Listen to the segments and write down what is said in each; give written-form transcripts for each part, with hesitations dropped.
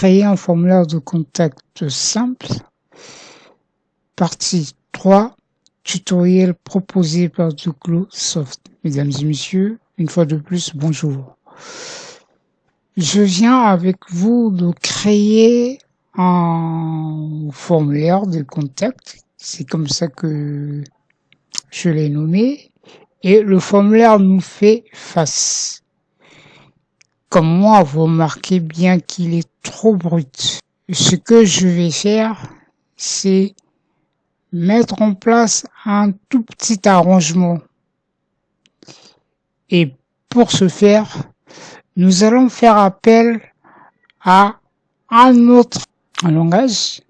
Créer un formulaire de contact simple. Partie 3. Tutoriel proposé par Duclosoft. Mesdames et messieurs, une fois de plus, bonjour. Je viens avec vous de créer un formulaire de contact. C'est comme ça que je l'ai nommé. Et le formulaire nous fait face. Comme moi, vous remarquez bien qu'il est trop brut. Ce que je vais faire, c'est mettre en place un tout petit arrangement. Et pour ce faire, nous allons faire appel à un autre langage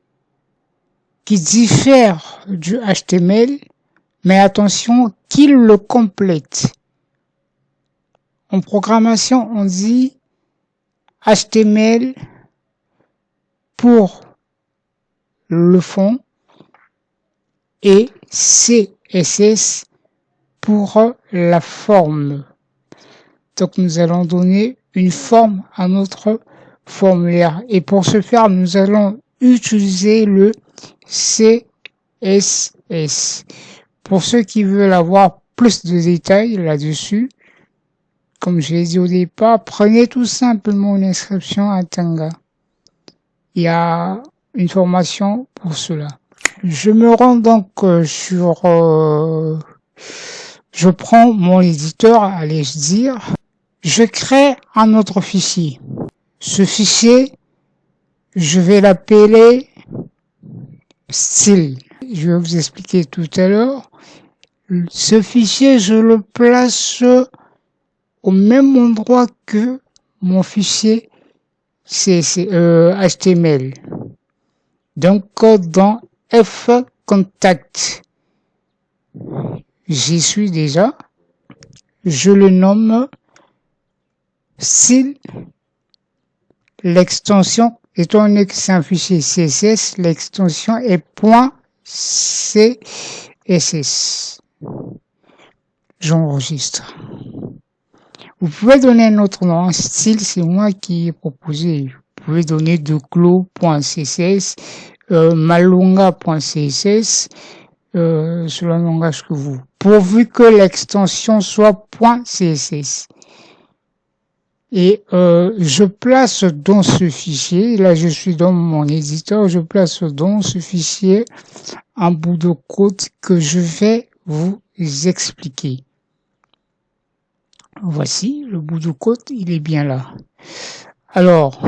qui diffère du HTML, mais attention qu'il le complète. En programmation, on dit HTML pour le fond et CSS pour la forme. Donc nous allons donner une forme à notre formulaire. Et pour ce faire, nous allons utiliser le CSS. Pour ceux qui veulent avoir plus de détails là-dessus, comme je l'ai dit au départ, prenez tout simplement une inscription à Tanga. Il y a une formation pour cela. Je me rends donc je prends mon éditeur, allais-je dire. Je crée un autre fichier. Ce fichier, je vais l'appeler style. Je vais vous expliquer tout à l'heure. Ce fichier, je le place au même endroit que mon fichier HTML. Donc, dans F-Contact, j'y suis déjà. Je le nomme style. L'extension, étant donné que c'est un fichier CSS, l'extension est .css. J'enregistre. Vous pouvez donner un autre nom. Style, c'est moi qui ai proposé. Vous pouvez donner declo.css, malunga.css, selon le langage que vous. Pourvu que l'extension soit .css. Et je place dans ce fichier, là je suis dans mon éditeur, je place dans ce fichier un bout de code que je vais vous expliquer. Voici le bout de code, il est bien là. Alors,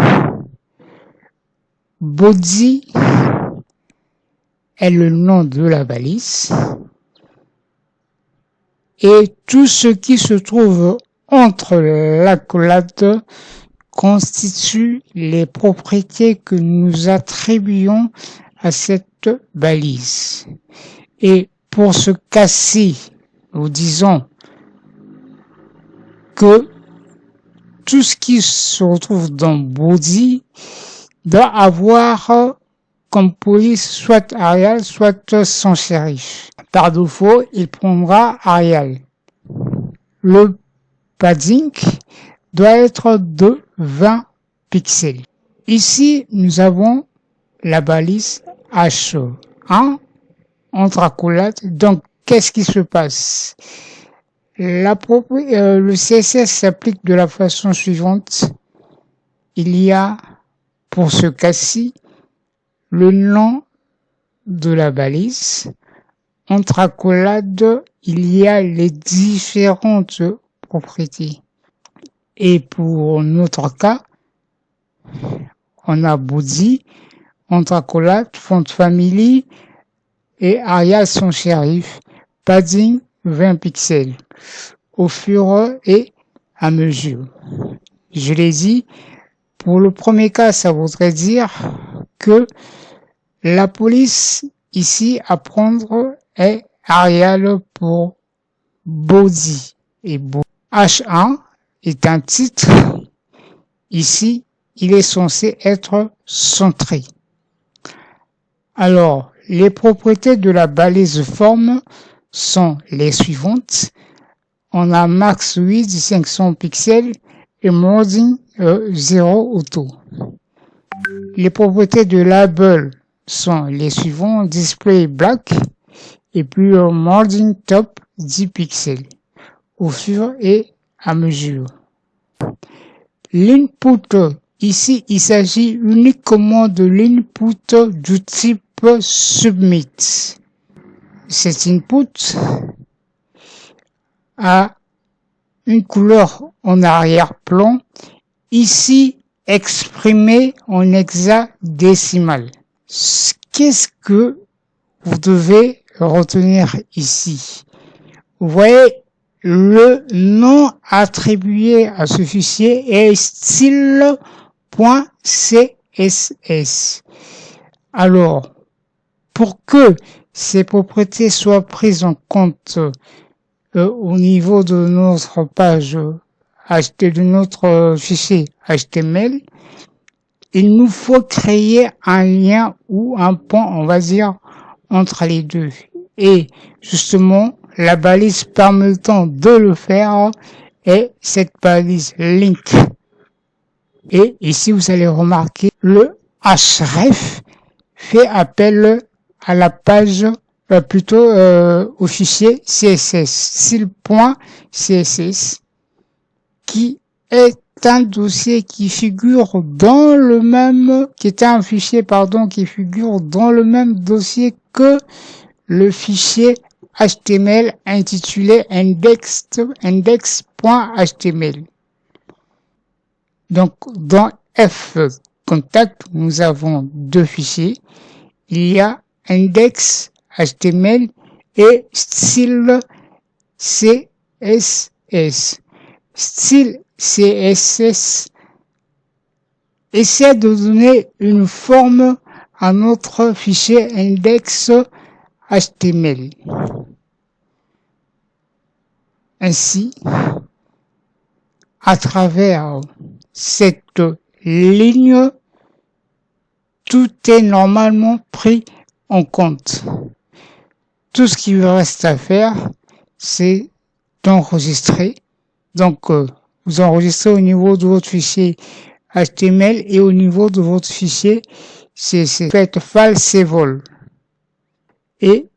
body est le nom de la balise et tout ce qui se trouve entre l'accolade constitue les propriétés que nous attribuons à cette balise. Et pour ce cas-ci, nous disons que tout ce qui se retrouve dans body doit avoir comme police soit Arial, soit sans serif. Par défaut, il prendra Arial. Le padding doit être de 20 pixels. Ici, nous avons la balise H1 entre accolades. Donc, qu'est-ce qui se passe? Le CSS s'applique de la façon suivante. Il y a, pour ce cas-ci, le nom de la balise. Entre accolades, il y a les différentes propriétés. Et pour notre cas, on a body, entre accolades, font family et Arial sans serif, padding 20 pixels, au fur et à mesure. Je l'ai dit, pour le premier cas, ça voudrait dire que la police ici à prendre est Arial pour body. Et H1 est un titre. Ici, il est censé être centré. Alors, les propriétés de la balise forme sont les suivantes. On a max width 500 pixels et margin 0 auto. Les propriétés de label sont les suivants: display black et puis margin top 10 pixels au fur et à mesure. L'input, ici il s'agit uniquement de l'input du type submit. Cet input a une couleur en arrière-plan, ici exprimée en hexadécimal. Qu'est-ce que vous devez retenir ici? Vous voyez, le nom attribué à ce fichier est style.css. Alors, pour que ces propriétés soient prises en compte au niveau de notre page de notre fichier HTML, il nous faut créer un lien ou un pont, on va dire, entre les deux. Et justement, la balise permettant de le faire est cette balise link. Et ici, vous allez remarquer le href fait appel à la page, plutôt au fichier CSS, style.css, qui est un dossier qui figure dans le même, qui est un fichier, qui figure dans le même dossier que le fichier HTML intitulé index.html. Donc, dans fcontact, nous avons deux fichiers. Il y a index.html et style CSS. Style CSS essaie de donner une forme à notre fichier index.html. Ainsi, à travers cette ligne, tout est normalement pris en compte. Tout ce qui vous reste à faire, c'est d'enregistrer. Donc, vous enregistrez au niveau de votre fichier HTML et au niveau de votre fichier CSS. Faites file save et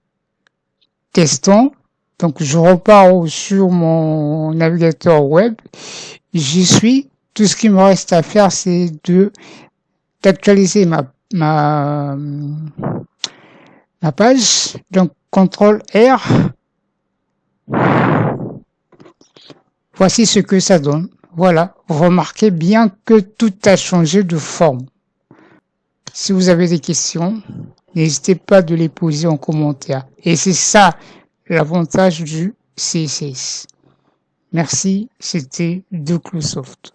testons. Donc, je repars sur mon navigateur web. J'y suis. Tout ce qui me reste à faire, c'est d'actualiser ma page. Donc, CTRL R. Voici ce que ça donne. Voilà. Remarquez bien que tout a changé de forme. Si vous avez des questions, n'hésitez pas de les poser en commentaire. Et c'est ça l'avantage du CSS. Merci, c'était Doclosoft.